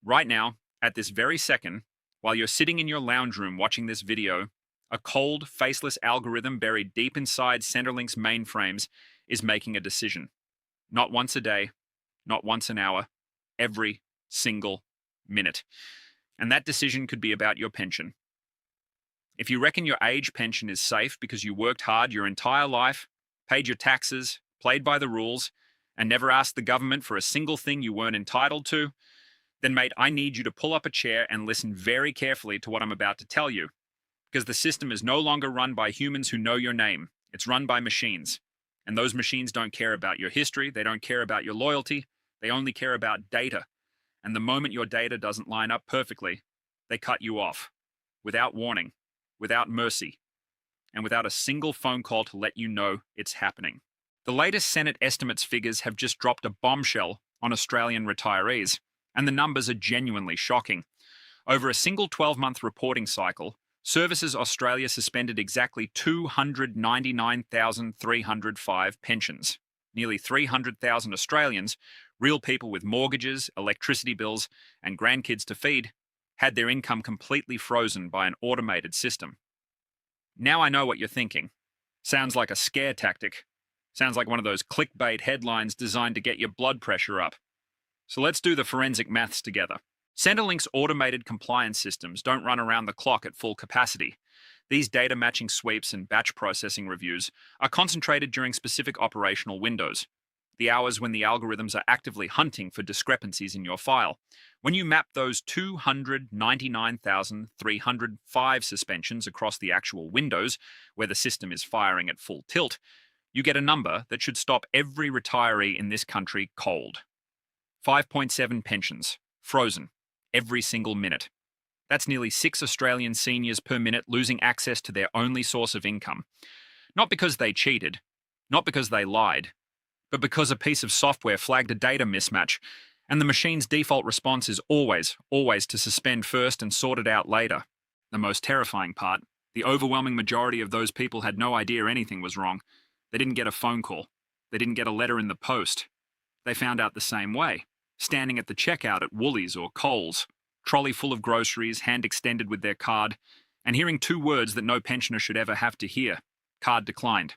Right now, at this very second, while you're sitting in your lounge room watching this video, a cold, faceless algorithm buried deep inside Centrelink's mainframes is making a decision. Not once a day, not once an hour, every single minute. And that decision could be about your pension. If you reckon your age pension is safe because you worked hard your entire life, paid your taxes, played by the rules, and never asked the government for a single thing you weren't entitled to, then, mate, I need you to pull up a chair and listen very carefully to what I'm about to tell you. Because the system is no longer run by humans who know your name. It's run by machines. And those machines don't care about your history. They don't care about your loyalty. They only care about data. And the moment your data doesn't line up perfectly, they cut you off. Without warning, without mercy, and without a single phone call to let you know it's happening. The latest Senate estimates figures have just dropped a bombshell on Australian retirees, and the numbers are genuinely shocking. Over a single 12-month reporting cycle, Services Australia suspended exactly 299,305 pensions. Nearly 300,000 Australians, real people with mortgages, electricity bills, and grandkids to feed, had their income completely frozen by an automated system. Now I know what you're thinking. Sounds like a scare tactic. Sounds like one of those clickbait headlines designed to get your blood pressure up. So let's do the forensic maths together. Centrelink's automated compliance systems don't run around the clock at full capacity. These data matching sweeps and batch processing reviews are concentrated during specific operational windows, the hours when the algorithms are actively hunting for discrepancies in your file. When you map those 299,305 suspensions across the actual windows, where the system is firing at full tilt, you get a number that should stop every retiree in this country cold. 5.7 pensions, frozen, every single minute. That's nearly 6 Australian seniors per minute losing access to their only source of income. Not because they cheated, not because they lied, but because a piece of software flagged a data mismatch, and the machine's default response is always to suspend first and sort it out later. The most terrifying part, the overwhelming majority of those people had no idea anything was wrong. They didn't get a phone call. They didn't get a letter in the post. They found out the same way, standing at the checkout at Woolies or Coles, trolley full of groceries, hand extended with their card, and hearing 2 words that no pensioner should ever have to hear: card declined.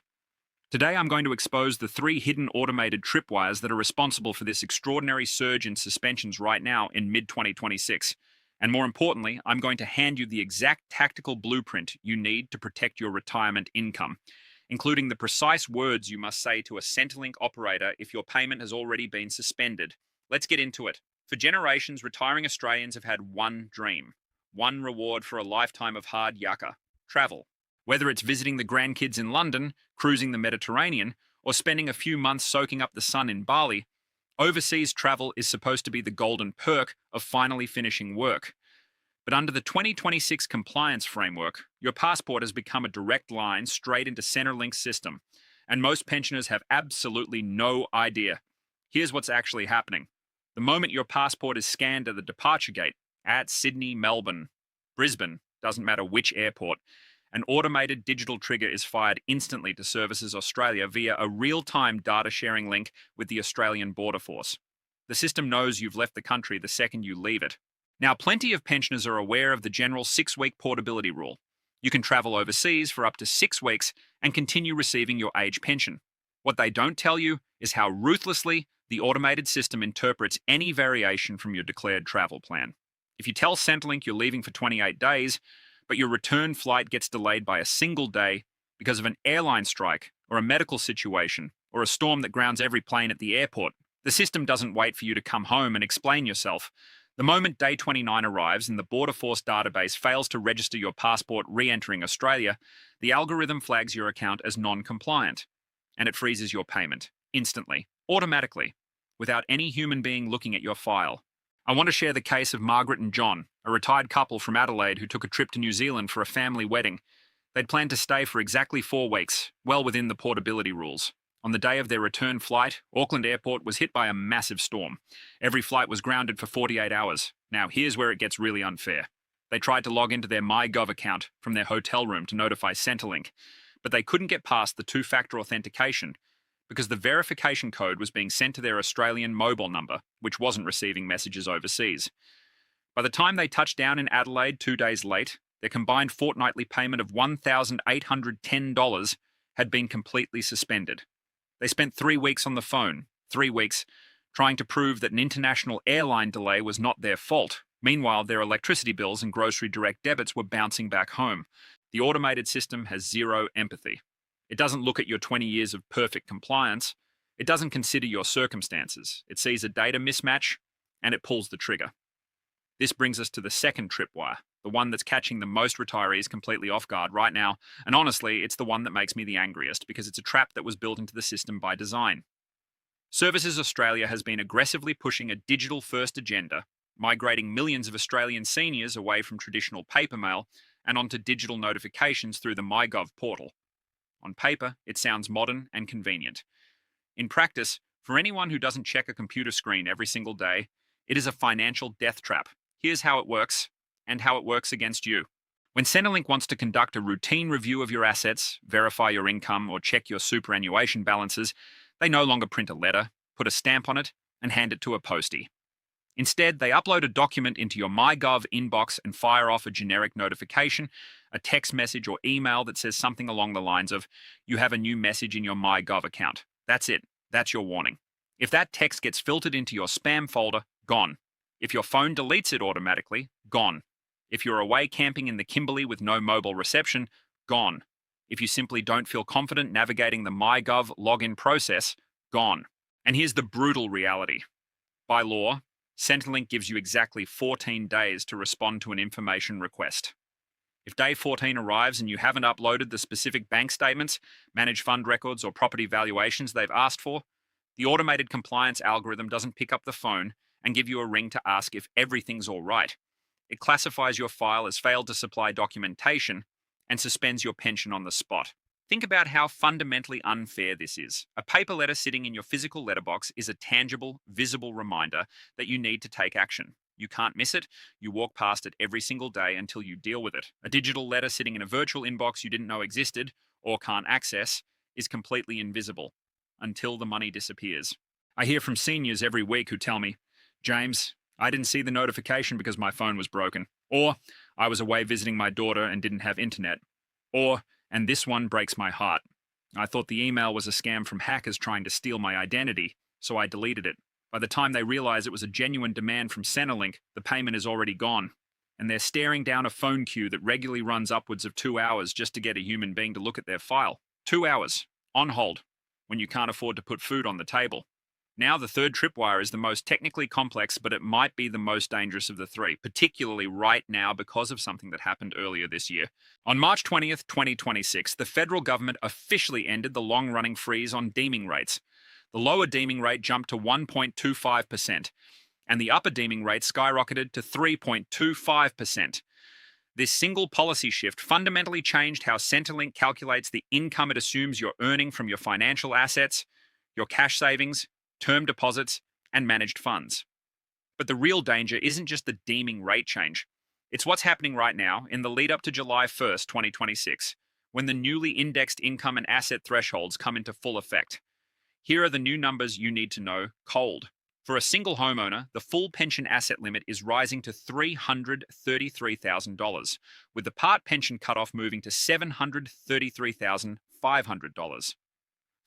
Today I'm going to expose the 3 hidden automated tripwires that are responsible for this extraordinary surge in suspensions right now in mid-2026. And more importantly, I'm going to hand you the exact tactical blueprint you need to protect your retirement income, including the precise words you must say to a Centrelink operator if your payment has already been suspended. Let's get into it. For generations, retiring Australians have had one dream, one reward for a lifetime of hard yakka: travel. Whether it's visiting the grandkids in London, cruising the Mediterranean, or spending a few months soaking up the sun in Bali, overseas travel is supposed to be the golden perk of finally finishing work. But under the 2026 compliance framework, your passport has become a direct line straight into Centrelink's system, and most pensioners have absolutely no idea. Here's what's actually happening. The moment your passport is scanned at the departure gate, at Sydney, Melbourne, Brisbane, doesn't matter which airport, an automated digital trigger is fired instantly to Services Australia via a real-time data sharing link with the Australian Border Force. The system knows you've left the country the second you leave it. Now, plenty of pensioners are aware of the general 6-week portability rule. You can travel overseas for up to 6 weeks and continue receiving your age pension. What they don't tell you is how ruthlessly the automated system interprets any variation from your declared travel plan. If you tell Centrelink you're leaving for 28 days, but your return flight gets delayed by a single day because of an airline strike or a medical situation or a storm that grounds every plane at the airport, the system doesn't wait for you to come home and explain yourself. The moment day 29 arrives and the Border Force database fails to register your passport re-entering Australia, the algorithm flags your account as non-compliant, and it freezes your payment instantly, automatically, without any human being looking at your file. I want to share the case of Margaret and John, a retired couple from Adelaide who took a trip to New Zealand for a family wedding. They'd planned to stay for exactly 4 weeks, well within the portability rules. On the day of their return flight, Auckland Airport was hit by a massive storm. Every flight was grounded for 48 hours. Now, here's where it gets really unfair. They tried to log into their MyGov account from their hotel room to notify Centrelink, but they couldn't get past the 2-factor authentication because the verification code was being sent to their Australian mobile number, which wasn't receiving messages overseas. By the time they touched down in Adelaide 2 days late, their combined fortnightly payment of $1,810 had been completely suspended. They spent 3 weeks on the phone, 3 weeks, trying to prove that an international airline delay was not their fault. Meanwhile, their electricity bills and grocery direct debits were bouncing back home. The automated system has zero empathy. It doesn't look at your 20 years of perfect compliance. It doesn't consider your circumstances. It sees a data mismatch, and it pulls the trigger. This brings us to the second tripwire, the one that's catching the most retirees completely off guard right now, and honestly, it's the one that makes me the angriest because it's a trap that was built into the system by design. Services Australia has been aggressively pushing a digital-first agenda, migrating millions of Australian seniors away from traditional paper mail and onto digital notifications through the MyGov portal. On paper, it sounds modern and convenient. In practice, for anyone who doesn't check a computer screen every single day, it is a financial death trap. Here's how it works, and how it works against you. When Centrelink wants to conduct a routine review of your assets, verify your income, or check your superannuation balances, they no longer print a letter, put a stamp on it, and hand it to a postie. Instead, they upload a document into your MyGov inbox and fire off a generic notification, a text message or email that says something along the lines of, "You have a new message in your MyGov account." That's it. That's your warning. If that text gets filtered into your spam folder, gone. If your phone deletes it automatically, gone. If you're away camping in the Kimberley with no mobile reception, gone. If you simply don't feel confident navigating the MyGov login process, gone. And here's the brutal reality. By law, Centrelink gives you exactly 14 days to respond to an information request. If day 14 arrives and you haven't uploaded the specific bank statements, managed fund records, or property valuations they've asked for, the automated compliance algorithm doesn't pick up the phone and give you a ring to ask if everything's all right. It classifies your file as failed to supply documentation and suspends your pension on the spot. Think about how fundamentally unfair this is. A paper letter sitting in your physical letterbox is a tangible, visible reminder that you need to take action. You can't miss it. You walk past it every single day until you deal with it. A digital letter sitting in a virtual inbox you didn't know existed or can't access is completely invisible until the money disappears. I hear from seniors every week who tell me, "James, I didn't see the notification because my phone was broken." Or, "I was away visiting my daughter and didn't have internet." Or, "And this one breaks my heart. I thought the email was a scam from hackers trying to steal my identity, so I deleted it. By the time they realize it was a genuine demand from Centrelink, the payment is already gone. And they're staring down a phone queue that regularly runs upwards of 2 hours just to get a human being to look at their file. 2 hours, on hold, when you can't afford to put food on the table." Now, the third tripwire is the most technically complex, but it might be the most dangerous of the three, particularly right now because of something that happened earlier this year. On March 20th, 2026, the federal government officially ended the long-running freeze on deeming rates. The lower deeming rate jumped to 1.25%, and the upper deeming rate skyrocketed to 3.25%. This single policy shift fundamentally changed how Centrelink calculates the income it assumes you're earning from your financial assets, your cash savings, term deposits, and managed funds. But the real danger isn't just the deeming rate change. It's what's happening right now in the lead up to July 1st, 2026, when the newly indexed income and asset thresholds come into full effect. Here are the new numbers you need to know cold. For a single homeowner, the full pension asset limit is rising to $333,000, with the part pension cutoff moving to $733,500.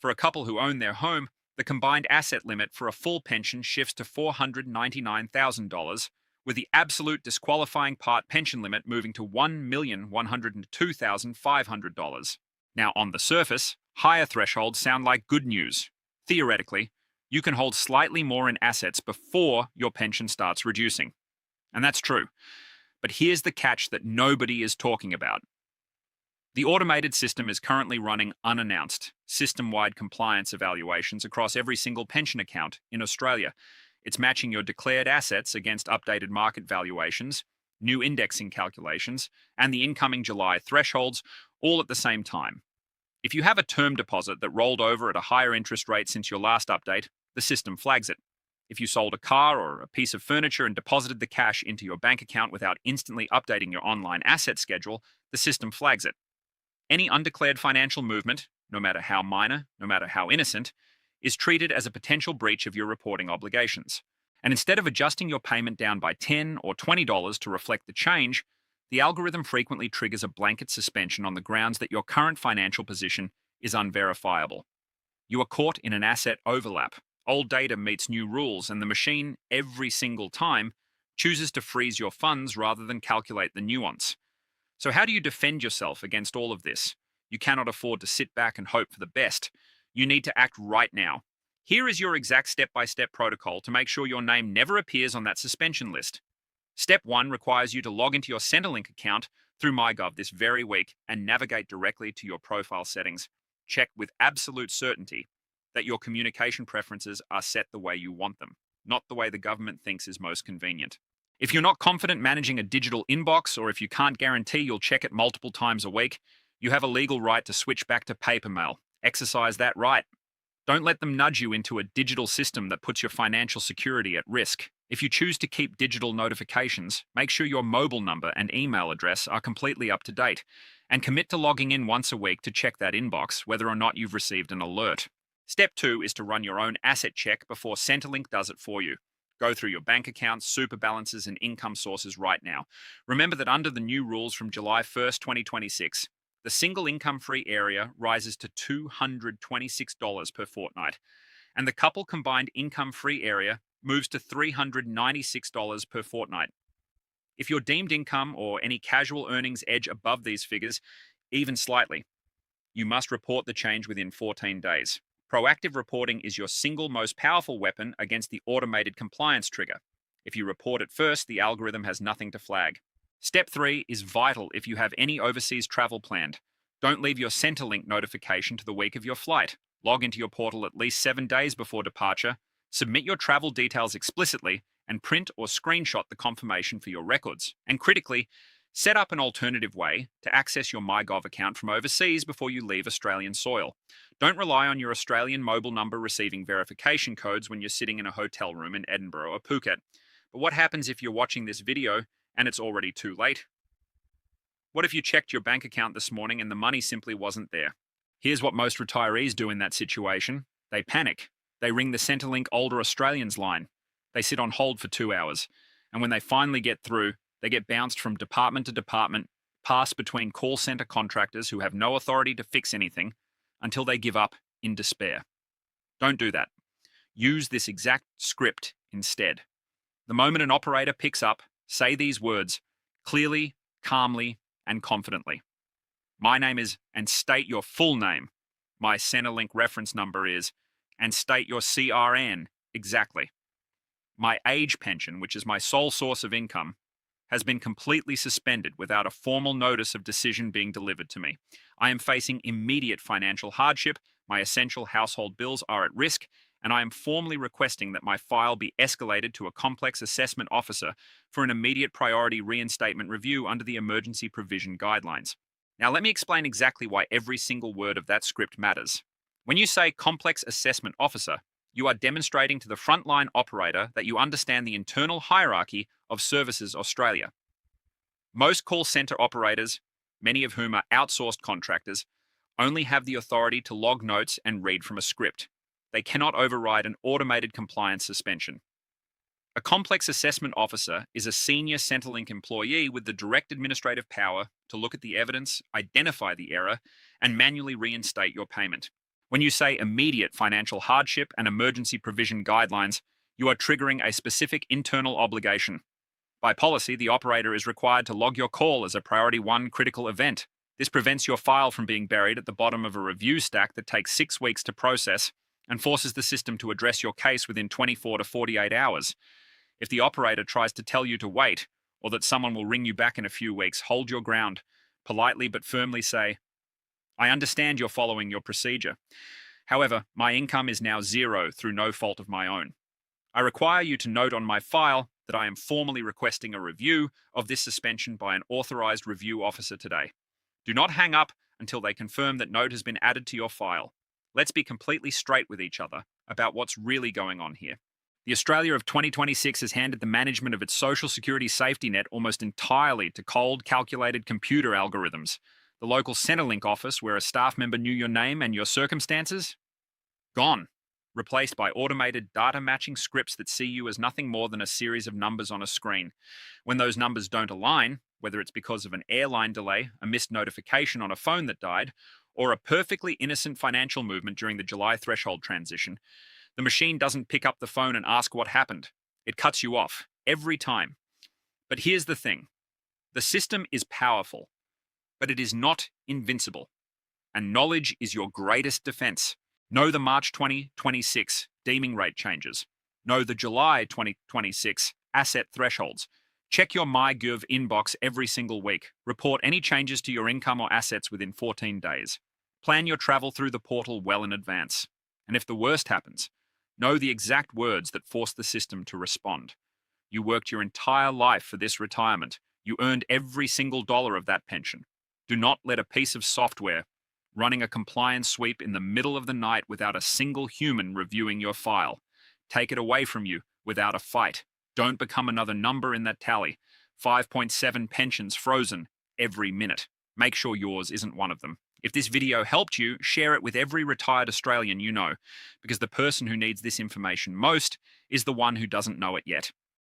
For a couple who own their home, the combined asset limit for a full pension shifts to $499,000, with the absolute disqualifying part pension limit moving to $1,102,500. Now, on the surface, higher thresholds sound like good news. Theoretically, you can hold slightly more in assets before your pension starts reducing. And that's true. But here's the catch that nobody is talking about. The automated system is currently running unannounced, system-wide compliance evaluations across every single pension account in Australia. It's matching your declared assets against updated market valuations, new indexing calculations, and the incoming July thresholds, all at the same time. If you have a term deposit that rolled over at a higher interest rate since your last update, the system flags it. If you sold a car or a piece of furniture and deposited the cash into your bank account without instantly updating your online asset schedule, the system flags it. Any undeclared financial movement, no matter how minor, no matter how innocent, is treated as a potential breach of your reporting obligations. And instead of adjusting your payment down by $10 or $20 to reflect the change, the algorithm frequently triggers a blanket suspension on the grounds that your current financial position is unverifiable. You are caught in an asset overlap. Old data meets new rules, and the machine, every single time, chooses to freeze your funds rather than calculate the nuance. So, how do you defend yourself against all of this? You cannot afford to sit back and hope for the best. You need to act right now. Here is your exact step by step protocol to make sure your name never appears on that suspension list. Step 1 requires you to log into your Centrelink account through MyGov this very week and navigate directly to your profile settings. Check with absolute certainty that your communication preferences are set the way you want them, not the way the government thinks is most convenient. If you're not confident managing a digital inbox, or if you can't guarantee you'll check it multiple times a week, you have a legal right to switch back to paper mail. Exercise that right. Don't let them nudge you into a digital system that puts your financial security at risk. If you choose to keep digital notifications, make sure your mobile number and email address are completely up to date, and commit to logging in once a week to check that inbox, whether or not you've received an alert. Step 2 is to run your own asset check before Centrelink does it for you. Go through your bank accounts, super balances, and income sources right now. Remember that under the new rules from July 1st, 2026, the single income-free area rises to $226 per fortnight, and the couple combined income-free area moves to $396 per fortnight. If your deemed income or any casual earnings edge above these figures, even slightly, you must report the change within 14 days. Proactive reporting is your single most powerful weapon against the automated compliance trigger. If you report it first, the algorithm has nothing to flag. Step 3 is vital if you have any overseas travel planned. Don't leave your Centrelink notification to the week of your flight. Log into your portal at least 7 days before departure, submit your travel details explicitly, and print or screenshot the confirmation for your records. And critically, set up an alternative way to access your MyGov account from overseas before you leave Australian soil. Don't rely on your Australian mobile number receiving verification codes when you're sitting in a hotel room in Edinburgh or Phuket. But what happens if you're watching this video and it's already too late? What if you checked your bank account this morning and the money simply wasn't there? Here's what most retirees do in that situation. They panic. They ring the Centrelink Older Australians line. They sit on hold for 2 hours. And when they finally get through, they get bounced from department to department, passed between call center contractors who have no authority to fix anything, until they give up in despair. Don't do that. Use this exact script instead. The moment an operator picks up, say these words clearly, calmly, and confidently. My name is, and state your full name. My Centrelink reference number is, and state your CRN exactly. My age pension, which is my sole source of income, has been completely suspended without a formal notice of decision being delivered to me. I am facing immediate financial hardship, my essential household bills are at risk, and I am formally requesting that my file be escalated to a complex assessment officer for an immediate priority reinstatement review under the emergency provision guidelines. Now, let me explain exactly why every single word of that script matters. When you say complex assessment officer, you are demonstrating to the frontline operator that you understand the internal hierarchy of Services Australia. Most call center operators, many of whom are outsourced contractors, only have the authority to log notes and read from a script. They cannot override an automated compliance suspension. A complex assessment officer is a senior Centrelink employee with the direct administrative power to look at the evidence, identify the error, and manually reinstate your payment. When you say immediate financial hardship and emergency provision guidelines, you are triggering a specific internal obligation. By policy, the operator is required to log your call as a priority 1 critical event. This prevents your file from being buried at the bottom of a review stack that takes 6 weeks to process and forces the system to address your case within 24 to 48 hours. If the operator tries to tell you to wait, or that someone will ring you back in a few weeks, hold your ground. Politely but firmly say, I understand you're following your procedure. However, my income is now 0 through no fault of my own. I require you to note on my file that I am formally requesting a review of this suspension by an authorized review officer today. Do not hang up until they confirm that note has been added to your file. Let's be completely straight with each other about what's really going on here. The Australia of 2026 has handed the management of its social security safety net almost entirely to cold, calculated computer algorithms. The local Centrelink office where a staff member knew your name and your circumstances? Gone. replaced by automated data matching scripts that see you as nothing more than a series of numbers on a screen. When those numbers don't align, whether it's because of an airline delay, a missed notification on a phone that died, or a perfectly innocent financial movement during the July threshold transition, the machine doesn't pick up the phone and ask what happened. It cuts you off every time. But here's the thing: the system is powerful, but it is not invincible. And knowledge is your greatest defense. Know the March 2026 deeming rate changes. Know the July 2026 asset thresholds. Check your MyGov inbox every single week. Report any changes to your income or assets within 14 days. Plan your travel through the portal well in advance. And if the worst happens, know the exact words that force the system to respond. You worked your entire life for this retirement. You earned every single dollar of that pension. Do not let a piece of software running a compliance sweep in the middle of the night without a single human reviewing your file take it away from you without a fight. Don't become another number in that tally. 5.7 pensions frozen every minute. Make sure yours isn't one of them. If this video helped you, share it with every retired Australian you know, because the person who needs this information most is the one who doesn't know it yet.